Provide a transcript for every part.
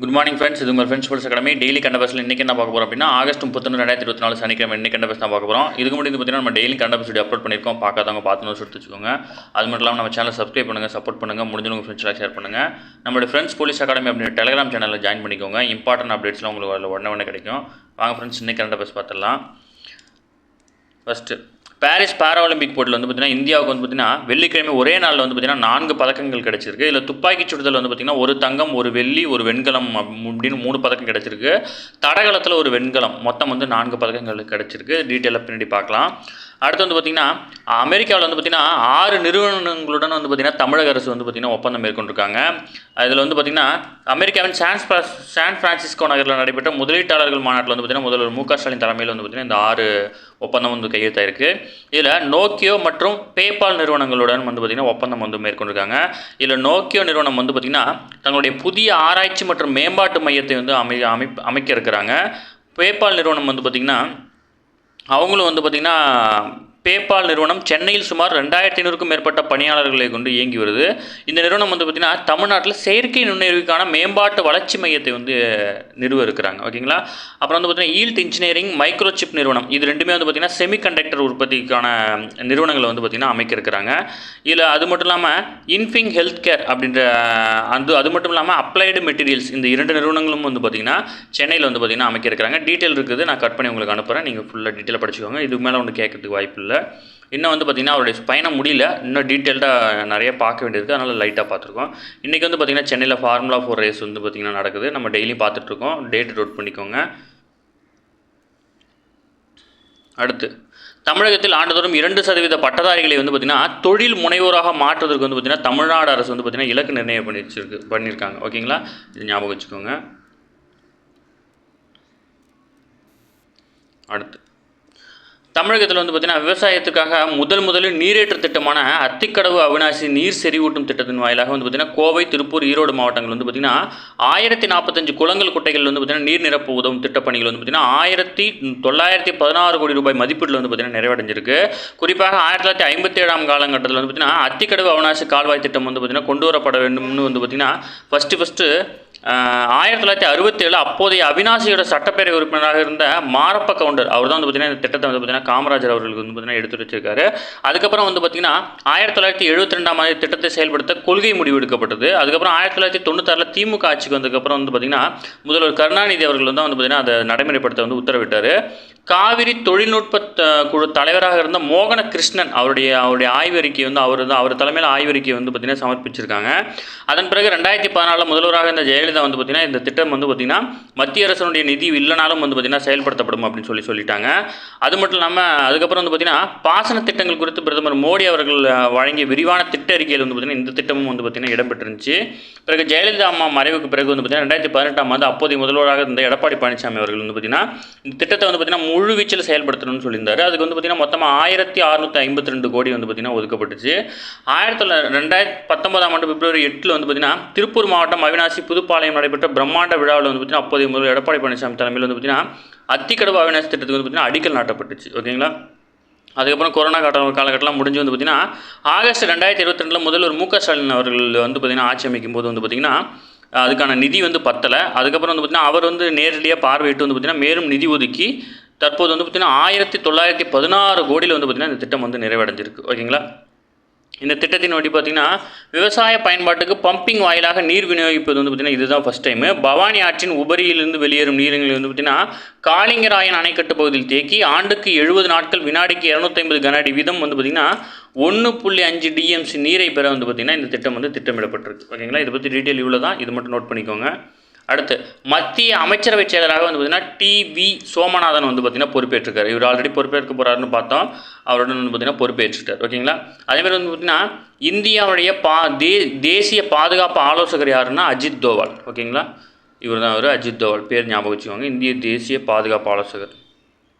Good morning friends. இது உங்கள் friends sports academy. Daily கண்ட பஸ்ஸில் இன்றைக்கி என்ன பார்க்க போகிறோம் அப்படின்னா ஆகஸ்ட் 31 2024 சனிக்கிழமை இன்றைக்கி கண்ட பஸ் தான் பார்க்க போகிறோம். இதுக்கு முன்னாடி பார்த்தீங்கன்னா நம்ம டெய்லி கண்ட பஸ் அப்லோட் பண்ணியிருக்கோம். பார்க்காதவங்க பார்த்து நோட்ஸ் எடுத்து வச்சுக்கோங்க. அது மட்டும் இல்லாமல் நம்ம சேனல் சப்ஸ்கிரைப் பண்ணுங்கள், சப்போர்ட் பண்ணுங்கள், முடிஞ்சவங்க ஃப்ரெண்ட்ஸ்லாம் ஷேர் பண்ணுங்கள். நம்மளோட ஃப்ரெண்ட்ஸ் போலீஸ் அகாடமி அப்படின்ற டெலிகிராம் சேனலில் ஜாயின் பண்ணிக்கோங்க. இம்பார்ட்டன்ட் அப்டேட்ஸ்லாம் உங்களுக்கு அதில் உடனே கிடைக்கும். வாங்க ஃப்ரெண்ட்ஸ், இன்றைக்கி கண்ட பஸ் பார்த்துடலாம். ஃபஸ்ட்டு பாரிஸ் பாராலிம்பிக் போட்டியில் வந்து பார்த்திங்கன்னா இந்தியாவுக்கு வந்து பார்த்திங்கன்னா வெள்ளிக்கிழமை ஒரே நாளில் வந்து பார்த்திங்கன்னா 4 பதக்கங்கள் கிடச்சிருக்கு. இதில் துப்பாக்கி சுடுதல் வந்து பார்த்திங்கன்னா 1 தங்கம் 1 வெள்ளி 1 வெண்கலம் அப்படின்னு 3 பதக்கம் கிடச்சிருக்கு. தடகளத்தில் 1 வெண்கலம், மொத்தம் வந்து 4 பதக்கங்கள் கிடச்சிருக்கு. டீட்டெயிலாக பின்னாடி பார்க்கலாம். அடுத்து வந்து பார்த்திங்கன்னா அமெரிக்காவில் வந்து பார்த்திங்கன்னா 6 நிறுவனங்களுடன் வந்து பார்த்திங்கன்னா தமிழக அரசு வந்து பார்த்திங்கன்னா ஒப்பந்தம் மேற்கொண்டிருக்காங்க. இதில் வந்து பார்த்திங்கன்னா அமெரிக்காவின் சான் பிரான்சிஸ்கோ நகரில் நடைபெற்ற முதலீட்டாளர்கள் மாநாட்டில் வந்து பார்த்திங்கன்னா முதல்வர் மு க ஸ்டாலின் தலைமையில் வந்து பார்த்திங்கன்னா இந்த 6 ஒப்பந்தம் வந்து கையெழுத்தாயிருக்கு. இதில் நோக்கியோ மற்றும் பேபால் நிறுவனங்களுடன் வந்து பார்த்திங்கன்னா ஒப்பந்தம் வந்து மேற்கொண்டிருக்காங்க. இதில் நோக்கியோ நிறுவனம் வந்து பார்த்திங்கன்னா தங்களுடைய புதிய ஆராய்ச்சி மற்றும் மேம்பாட்டு மையத்தை வந்து அமைக்க இருக்கிறாங்க. பேபால் நிறுவனம் வந்து பார்த்திங்கன்னா அவங்களும் வந்து பார்த்திங்கன்னா பேபால் நிறுவனம் சென்னையில் சுமார் 2500க்கும் மேற்பட்ட பணியாளர்களை கொண்டு இயங்கி வருது. இந்த நிறுவனம் வந்து பார்த்திங்கன்னா தமிழ்நாட்டில் செயற்கை நுண்ணறிவுக்கான மேம்பாட்டு வளர்ச்சி மையத்தை வந்து நிறுவ இருக்கிறாங்க. ஓகேங்களா. அப்புறம் வந்து பார்த்திங்கன்னா ஈல்ட் இன்ஜினியரிங் மைக்ரோசிப் நிறுவனம், இது ரெண்டுமே வந்து பார்த்திங்கன்னா செமிகண்டக்டர் உற்பத்திக்கான நிறுவனங்களை வந்து பார்த்திங்கன்னா அமைக்க இருக்கிறாங்க. இதில் அது மட்டும் இல்லாமல் இன்ஃபிங் ஹெல்த் கேர் அப்படின்ற அது மட்டும் இல்லாமல் அப்ளைடு மெட்டீரியல்ஸ், இந்த 2 நிறுவனங்களும் வந்து பார்த்திங்கன்னா சென்னையில் வந்து பார்த்திங்கன்னா அமைக்க இருக்கிறாங்க. டீட்டெயில் இருக்குது, நான் கட் பண்ணி உங்களுக்கு அனுப்புகிறேன். நீங்கள் ஃபுல்லாக டீட்டெயிலாக படிச்சுக்கோங்க. இதுக்கு மேலே ஒன்று கேட்கறதுக்கு வாய்ப்பு இல்லை. இன்னும் வந்து பார்த்திங்கன்னா அவருடைய பயணம் முடியல, இன்னும் டீட்டெயில்டாக நிறைய பார்க்க வேண்டியது, அதனால் லைட்டாக பார்த்துருக்கோம். இன்றைக்கி வந்து பார்த்திங்கன்னா சென்னையில் ஃபார்முலா 4 ரேஸ் வந்து பார்த்திங்கன்னா நடக்குது. நம்ம டெய்லி பார்த்துட்ருக்கோம். டேட் நோட் பண்ணிக்கோங்க. அடுத்து தமிழகத்தில் ஆண்டுதோறும் 2% பட்டதாரிகளை வந்து பார்த்திங்கன்னா தொழில் முனைவோராக மாற்றுவதற்கு வந்து பார்த்திங்கன்னா தமிழ்நாடு அரசு வந்து பார்த்திங்கன்னா இலக்கு நிர்ணயம் பண்ணியிருக்காங்க. ஓகேங்களா, இது ஞாபகம் வச்சுக்கோங்க. அடுத்து தமிழகத்தில் வந்து பார்த்திங்கன்னா விவசாயத்துக்காக முதலில் நீரேற்று திட்டமான அத்திக்கடவு அவிநாசி நீர் செறிவூட்டும் திட்டத்தின் வாயிலாக வந்து பார்த்திங்கன்னா கோவை, திருப்பூர், ஈரோடு மாவட்டங்கள் வந்து பார்த்திங்கன்னா 1045 குளங்கள் குட்டைகள் வந்து பார்த்திங்கன்னா நீர் நிரப்பு உதவும் திட்டப்பணிகள் வந்து பார்த்திங்கன்னா 1916 கோடி ரூபாய் மதிப்பீட்டில் வந்து பார்த்திங்கன்னா நிறைவடைஞ்சிருக்கு. குறிப்பாக 1957ஆம் காலகட்டத்தில் வந்து பார்த்திங்கன்னா அத்திக்கடவு அவிநாசி கால்வாய் திட்டம் வந்து பார்த்திங்கன்னா கொண்டு வரப்பட வேண்டும்னு வந்து பார்த்திங்கன்னா ஃபஸ்ட்டு 1967 அப்போதைய அவிநாசியோட சட்டப்பேரவை உறுப்பினராக இருந்த மாரப்ப கவுண்டர் அவர் தான் வந்து பார்த்திங்கன்னா இந்த திட்டத்தை வந்து பார்த்திங்கன்னா காமராஜர் அவர்களுக்கு வந்து பார்த்திங்கன்னா எடுத்து வச்சிருக்காரு. அதுக்கப்புறம் வந்து பார்த்திங்கன்னா 1972ஆம் ஆண்டு திட்டத்தை செயல்படுத்த கொள்கை முடிவு எடுக்கப்பட்டது. அதுக்கப்புறம் 1996 திமுக ஆட்சிக்கு வந்ததுக்கப்புறம் வந்து பார்த்திங்கன்னா முதல்வர் கருணாநிதி அவர்கள் தான் வந்து பார்த்திங்கன்னா அதை நடைமுறைப்படுத்த வந்து உத்தரவிட்டார். காவிரி தொழில்நுட்ப குழு தலைவராக இருந்த மோகன கிருஷ்ணன் அவருடைய ஆய்வறிக்கை வந்து அவர் தலைமையில் ஆய்வறிக்கை வந்து பார்த்திங்கன்னா சமர்ப்பிச்சிருக்காங்க. அதன் பிறகு 2014 முதல்வராக இருந்த ஜெயலலிதா வந்து பார்த்திங்கன்னா இந்த திட்டம் வந்து பார்த்திங்கன்னா மத்திய அரசனுடைய நிதி இல்லைனாலும் வந்து பார்த்திங்கன்னா செயல்படுத்தப்படும் அப்படின்னு சொல்லிட்டாங்க. அது மட்டும் இல்லாமல் அதுக்கப்புறம் வந்து பார்த்திங்கன்னா பாசன திட்டங்கள் குறித்து பிரதமர் மோடி அவர்கள் வழங்கிய விரிவான திட்ட அறிக்கையில் வந்து பார்த்திங்கன்னா இந்த திட்டமும் வந்து பார்த்திங்கன்னா இடம்பெற்றிருந்துச்சு. பிறகு ஜெயலலிதா அம்மா மறைவுக்கு பிறகு வந்து பார்த்திங்கன்னா 2018ஆம் ஆண்டு அப்போதைய முதல்வராக இருந்த எடப்பாடி பழனிசாமி அவர்கள் வந்து பார்த்திங்கன்னா இந்த திட்டத்தை வந்து பார்த்திங்கன்னா முழு வீச்சில் செயல்படுத்தணும்னு சொல்லியிருந்தார். அதுக்கு வந்து பார்த்திங்கன்னா மொத்தமாக 1652 கோடி வந்து பார்த்திங்கன்னா ஒதுக்கப்பட்டுச்சு. 2019ஆம் ஆண்டு பிப்ரவரி 8 வந்து பார்த்திங்கன்னா திருப்பூர் மாவட்டம் அவிநாசி புதுப்பாளையம் நடைபெற்ற பிரம்மாண்ட விழாவில் வந்து பார்த்திங்கன்னா அப்போதைய முதல்வர் எடப்பாடி பழனிசாமி தலைமையில் வந்து பார்த்திங்கன்னா அத்திக்கடவு அவிநாசி திட்டத்துக்கு வந்து பார்த்திங்கன்னா அடிக்கல் நாட்டப்பட்டுச்சு. ஓகேங்களா. அதுக்கப்புறம் கொரோனா காலகட்டம்லாம் முடிஞ்சு வந்து பார்த்திங்கன்னா ஆகஸ்ட் 2022 முதல்வர் மு க ஸ்டாலின் அவர்கள் வந்து பார்த்திங்கன்னா ஆட்சி அமைக்கும் போது வந்து பார்த்திங்கன்னா அதுக்கான நிதி வந்து பத்தலை. அதுக்கப்புறம் வந்து பார்த்திங்கன்னா அவர் வந்து நேரடியாக பார்வையிட்டு வந்து பார்த்திங்கன்னா மேலும் நிதி ஒதுக்கி தற்போது வந்து பார்த்திங்கன்னா 1916 கோடியில் வந்து பார்த்திங்கன்னா இந்த திட்டம் வந்து நிறைவடைஞ்சிருக்கு. ஓகேங்களா. இந்த திட்டத்தின் வழி பார்த்திங்கன்னா விவசாய பயன்பாட்டுக்கு பம்பிங் வாயிலாக நீர் விநியோகிப்பது வந்து பார்த்திங்கன்னா இதுதான் ஃபஸ்ட் டைமு. பவானி ஆற்றின் உபரியிலிருந்து வெளியேறும் நீரங்களை வந்து பார்த்திங்கன்னா காளிங்கராயன் அணைக்கட்டு பகுதியில் தேக்கி ஆண்டுக்கு 70 நாட்கள் வினாடிக்கு 250 கன அடி வீதம் வந்து பார்த்திங்கன்னா 1.5 டிஎம்சி நீரை பெற வந்து பார்த்திங்கன்னா இந்த திட்டம் வந்து திட்டமிடப்பட்டிருக்கு. ஓகேங்களா. இதை பற்றி டீட்டெயில் இவ்வளோ தான், இது மட்டும் நோட் பண்ணிக்கோங்க. அடுத்து மத்திய அமைச்சரவை செயலராக வந்து பார்த்திங்கன்னா டி.வி. சோமநாதன் வந்து பார்த்திங்கன்னா பொறுப்பேற்றிருக்காரு. இவர் ஆல்ரெடி பொறுப்பேற்க போகிறாருன்னு பார்த்தோம். அவருடன் வந்து பார்த்திங்கன்னா பொறுப்பேற்றுட்டார். ஓகேங்களா. அதேமாதிரி வந்து பார்த்திங்கன்னா இந்தியாவுடைய தேசிய பாதுகாப்பு ஆலோசகர் யாருன்னா அஜித் தோவால். ஓகேங்களா. இவர் தான் அஜித் தோவால் பேர் ஞாபகம் வச்சுக்கோங்க. இந்திய தேசிய பாதுகாப்பு ஆலோசகர்.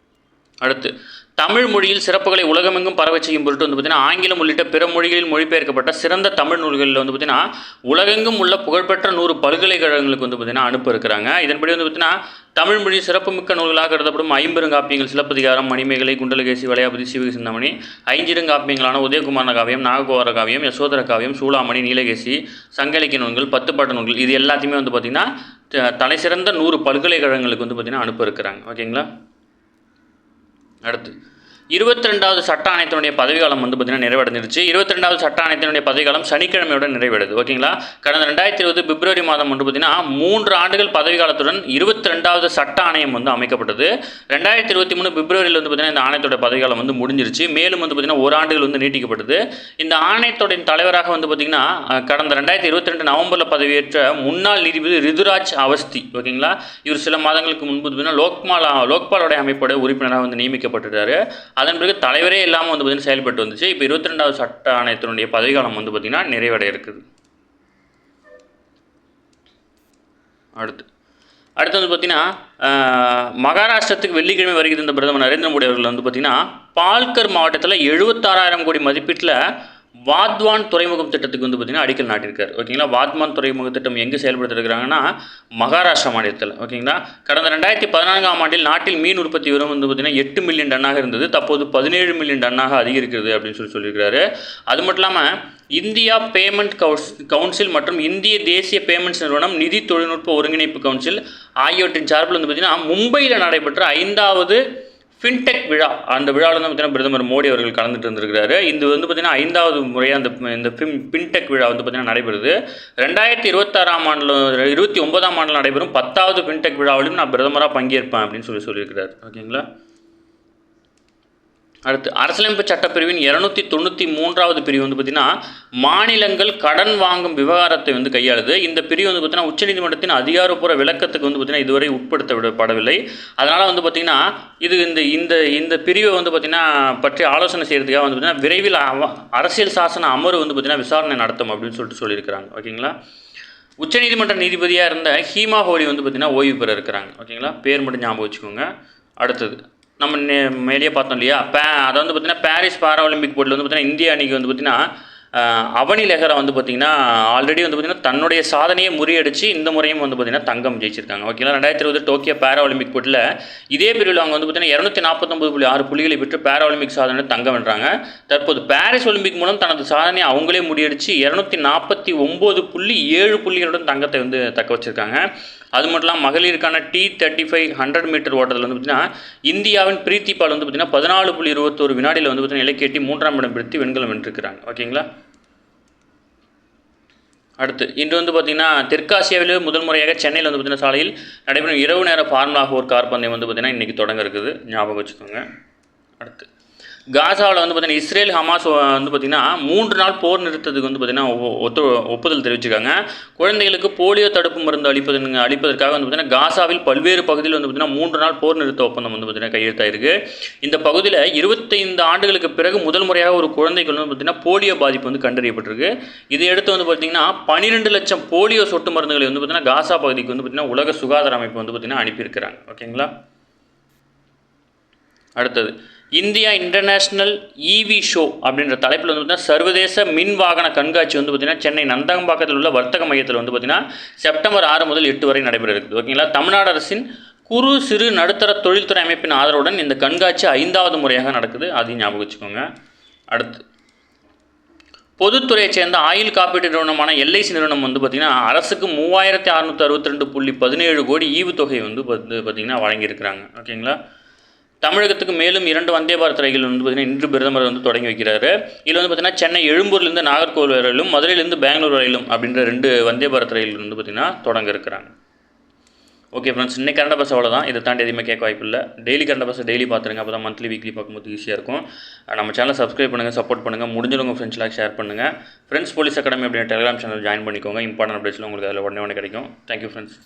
அடுத்து தமிழ் மொழியில் சிறப்புகளை உலகமெங்கும் பரவச் செய்யும் பொருட்டு வந்து பார்த்திங்கன்னா ஆங்கிலம் உள்ளிட்ட பிற மொழிகளில் மொழிபெயர்க்கப்பட்ட சிறந்த தமிழ் நூல்களில் வந்து பார்த்திங்கன்னா உலகெங்கும் உள்ள புகழ்பெற்ற 100 பல்கலைக்கழகங்களுக்கு வந்து பார்த்திங்கன்னா அனுப்ப இருக்கிறாங்க. இதன்படி வந்து பார்த்திங்கன்னா தமிழ் மொழி சிறப்புமிக்க நூல்களாக கருதப்படும் 50 சிலப்பதிகாரம், மணிமேகலை, குண்டலகேசி, வளையாபதி, சீவக சிந்தாமணி, 5 காப்பியங்களான உதயகுமார காவியம், நாககுமார காவியம், யசோதர காவியம், சூளாமணி, நீலகேசி, சங்க இலக்கிய நூல்கள், 10 பாட்டு நூல்கள் இது எல்லாத்தையுமே வந்து பார்த்திங்கன்னா தலைசிறந்த 100 பல்கலைக்கழகங்களுக்கு வந்து பார்த்திங்கன்னா அனுப்ப இருக்கிறாங்க. ஓகேங்களா. அடுத்து 22வது சட்ட ஆணையத்தினுடைய பதவிக்காலம் வந்து பார்த்திங்கன்னா நிறைவடைஞ்சிருச்சு. 22வது சட்ட ஆணையத்தினுடைய பதவிக்காலம் சனிக்கிழமையோட நிறைவடைது. ஓகேங்களா. கடந்த 2020 பிப்ரவரி மாதம் வந்து பார்த்திங்கன்னா 3 ஆண்டுகள் பதவிக்காலத்துடன் 22வது சட்ட ஆணையம் வந்து அமைக்கப்பட்டது. 2023 பிப்ரவரியில் வந்து பார்த்திங்கன்னா இந்த ஆணையத்தோட பதவிக்காலம் வந்து முடிஞ்சிருச்சு. மேலும் வந்து பார்த்திங்கன்னா 1 ஆண்டுகள் வந்து நீட்டிக்கப்பட்டது. இந்த ஆணையத்தோட தலைவராக வந்து பார்த்திங்கன்னா கடந்த 2022 நவம்பரில் பதவியேற்ற முன்னாள் நீதிபதி ரிதுராஜ் அவஸ்தி. ஓகேங்களா. இவர் சில மாதங்களுக்கு முன்பு பார்த்திங்கன்னா லோக்பாலோட அமைப்போட உறுப்பினராக வந்து நியமிக்கப்பட்டிருக்காரு. அதன் பிறகு தலைவரே இல்லாமல் வந்து பார்த்திங்கன்னா செயல்பட்டு வந்துச்சு. இப்போ 22வது சட்ட ஆணையத்தினுடைய பதவிக்காலம் வந்து பார்த்திங்கன்னா நிறைவடைய இருக்குது. அடுத்து வந்து பார்த்திங்கன்னா மகாராஷ்டிரத்துக்கு வெள்ளிக்கிழமை வருகிறது இந்த பிரதமர் நரேந்திர மோடி அவர்கள் வந்து பார்த்திங்கன்னா பால்கர் மாவட்டத்தில் 76,000 கோடி மதிப்பீட்டில் வாத்வான் துறைமுகம் திட்டத்துக்கு வந்து பார்த்திங்கன்னா அடிக்கல் நாட்டியிருக்கார். ஓகேங்களா. வாத்வான் துறைமுக திட்டம் எங்கே செயல்படுத்திருக்கிறாங்கன்னா மகாராஷ்டிரா மாநிலத்தில். ஓகேங்களா. கடந்த 2014ஆம் ஆண்டில் நாட்டில் மீன் உற்பத்தி வரும் வந்து பார்த்திங்கன்னா 8 மில்லியன் டன்னாக இருந்தது. தற்போது 17 மில்லியன் டன்னாக அதிகரிக்கிறது அப்படின்னு சொல்லியிருக்கிறாரு. அது மட்டும் இல்லாமல் இந்தியா பேமெண்ட் கவுன்சில் மற்றும் இந்திய தேசிய பேமெண்ட்ஸ் நிறுவனம், நிதி தொழில்நுட்ப ஒருங்கிணைப்பு கவுன்சில் ஆகியவற்றின் சார்பில் வந்து பார்த்திங்கன்னா மும்பையில் நடைபெற்ற 5வது ஃபின்டெக் விழா, அந்த விழாவில் வந்து பார்த்திங்கன்னா பிரதமர் மோடி அவர்கள் கலந்துட்டு இருந்திருக்கிறாரு. இது வந்து பார்த்திங்கன்னா 5வது முறையாக இந்த ஃபின்டெக் விழா வந்து பார்த்திங்கன்னா நடைபெறுது. 2026ஆம் ஆண்டில் 29ஆம் ஆண்டில் நடைபெறும் 10வது ஃபின்டெக் விழாவிலும் நான் பிரதமராக பங்கேற்பேன் அப்படின்னு சொல்லியிருக்கிறார். ஓகேங்களா. அடுத்து அரசியலமைப்பு சட்டப்பிரிவின் 293வது பிரிவு வந்து பார்த்திங்கன்னா மாநிலங்கள் கடன் வாங்கும் விவகாரத்தை வந்து கையாளுது. இந்த பிரிவு வந்து பார்த்திங்கன்னா உச்சநீதிமன்றத்தின் அதிகாரப்பூர்வ விளக்கத்துக்கு வந்து பார்த்திங்கன்னா இதுவரை உட்படுத்தப்படவில்லை. அதனால் வந்து பார்த்திங்கன்னா இது இந்த பிரிவை வந்து பார்த்திங்கன்னா பற்றி ஆலோசனை செய்கிறதுக்காக வந்து பார்த்திங்கன்னா விரைவில் அரசியல் சாசன அமர்வு வந்து பார்த்திங்கன்னா விசாரணை நடத்தும் அப்படின்னு சொல்லியிருக்கிறாங்க. ஓகேங்களா. உச்சநீதிமன்ற நீதிபதியாக இருந்த ஹீமா கோலி வந்து பார்த்திங்கன்னா ஓய்வு பெற இருக்கிறாங்க. ஓகேங்களா. பேர் மட்டும் ஞாபகம் வச்சுக்கோங்க. அடுத்தது நம்ம மேலேயே பார்த்தோம் இல்லையா, அதை வந்து பார்த்திங்கன்னா பாரிஸ் பாரா ஒலிம்பிக் போட்டியில் வந்து பார்த்திங்கன்னா இந்திய அணிக்கு வந்து பார்த்திங்கன்னா அவனி லெஹரா வந்து பார்த்திங்கன்னா ஆல்ரெடி வந்து பார்த்திங்கன்னா தன்னுடைய சாதனையை முறியடிச்சு இந்த முறையும் வந்து பார்த்திங்கன்னா தங்கம் ஜெயிச்சிருக்காங்க. ஓகேங்களா. 2020 டோக்கியோ பாரா ஒலிம்பிக் போட்டியில் இதே பிரிவில் அவங்க வந்து பார்த்திங்கன்னா 249.6 புள்ளிகளை பெற்று பாரா ஒலிம்பிக் சாதனை தங்கம் வென்றாங்க. தற்போது பாரிஸ் ஒலிம்பிக் மூலம் தனது சாதனையை அவங்களே முறியடிச்சு 249.7 புள்ளிகளுடன் தங்கத்தை வந்து தக்க வச்சுருக்காங்க. அது மட்டும் இல்லாமல் மகளிருக்கான T35 100 மீட்டர் ஓட்டத்தில் வந்து பார்த்திங்கன்னா இந்தியாவின் பிரீத்தி பால் வந்து பார்த்திங்கன்னா 14.21 வினாடியில் வந்து பார்த்திங்கன்னா இலக்கியட்டி 3ஆம் இடம் பிடித்து வெண்கலம் வென்றிருக்கிறாங்க. ஓகேங்களா. அடுத்து இன்று வந்து பார்த்திங்கன்னா தெற்காசியாவிலே முதல் முறையாக சென்னையில் வந்து பார்த்திங்கன்னா சாலையில் நடைபெறும் இரவு நேர ஃபார்முலா 4 கார் பந்தயம் வந்து பார்த்திங்கன்னா இன்றைக்கி தொடங்க இருக்குது. ஞாபகம் வச்சுக்கோங்க. அடுத்து காசாவில் வந்து பார்த்திங்கன்னா இஸ்ரேல் ஹமாஸ் வந்து பார்த்திங்கன்னா 3 நாள் போர் நிறுத்தத்துக்கு வந்து பார்த்திங்கன்னா ஒப்புதல் தெரிவிச்சிருக்காங்க. குழந்தைகளுக்கு போலியோ தடுப்பு மருந்து அளிப்பதற்காக வந்து பார்த்திங்கன்னா காசாவில் பல்வேறு பகுதியில் வந்து பார்த்திங்கன்னா 3 நாள் போர் நிறுத்த ஒப்பந்தம் வந்து பார்த்திங்கன்னா கையெழுத்தாயிருக்கு. இந்த பகுதியில் 25 ஆண்டுகளுக்கு பிறகு முதல் முறையாக ஒரு குழந்தைக்கு வந்து பார்த்திங்கன்னா போலியோ பாதிப்பு வந்து கண்டறியப்பட்டிருக்கு. இதையடுத்து வந்து பார்த்திங்கன்னா 12 லட்சம் போலியோ சொட்டு மருந்துகளை வந்து பார்த்திங்கன்னா காசா பகுதிக்கு வந்து பார்த்திங்கன்னா உலக சுகாதார அமைப்பு வந்து பார்த்திங்கன்னா அனுப்பியிருக்கிறாங்க. ஓகேங்களா. அடுத்தது இந்தியா இன்டர்நேஷ்னல் EV ஷோ அப்படின்ற தலைப்பில் வந்து பார்த்திங்கன்னா சர்வதேச மின் வாகன கண்காட்சி வந்து பார்த்திங்கன்னா சென்னை நந்தகம்பாக்கத்தில் உள்ள வர்த்தக மையத்தில் வந்து பார்த்திங்கன்னா செப்டம்பர் 6 முதல் 8 வரை நடைபெற இருக்குது. ஓகேங்களா. தமிழ்நாடு அரசின் குறு சிறு நடுத்தர தொழில்துறை அமைப்பின் ஆதரவுடன் இந்த கண்காட்சி 5வது முறையாக நடக்குது. அதையும் ஞாபகம் வச்சுக்கோங்க. அடுத்து பொதுத்துறையை சேர்ந்த ஆயுள் காப்பீட்டு நிறுவனமான LIC நிறுவனம் வந்து பார்த்திங்கன்னா அரசுக்கு 3662.17 கோடி ஈவுத்தொகை வந்து பார்த்திங்கன்னா வழங்கியிருக்கிறாங்க. ஓகேங்களா. தமிழகத்துக்கு மேலும் 2 வந்தே பாரத் ரயில்கள் வந்து பார்த்திங்கன்னா இன்று பிரதமர் வந்து தொடங்கி வைக்கிறாரு. இதில் வந்து பார்த்திங்கன்னா சென்னை எழும்பூர்லேருந்து நாகர்கோவில் வரையிலும் மதுரையிலேருந்து பெங்களூர் வரையிலும் அப்படின்ற 2 வந்தே பாரத் ரயில்கள் வந்து பார்த்திங்கன்னா தொடங்க இருக்கிறாங்க. ஓகே ஃப்ரெண்ட்ஸ், இன்னைக்கு கரண்ட் பஸ் அவ்வளோதான். இதை தாண்டி எதுவுமே கேட்க வாய்ப்பு இல்லை. டெய்லி கரண்ட் பஸ் டெய்லி பார்த்துருங்க. அப்போ தான் மந்த்லி வீக்லி பார்க்கும்போது ஈஸியாக இருக்கும். நம்ம சேனலை சப்ஸ்கிரைப் பண்ணுங்கள், சப்போர்ட் பண்ணுங்கள். முடிஞ்சவங்க ஃப்ரெண்ட்ஸ்லாம் ஷேர் பண்ணுங்கள். ஃப்ரெண்ட்ஸ் போலீஸ் அகாடமி அப்படின்ற டெலிகிராம் சேனல் ஜாயின் பண்ணிக்கோங்க. இம்பார்ட்டன்ட் அப்டேட்ஸ்லாம் உங்களுக்கு அதில் உடனே கிடைக்கும். Thank you friends.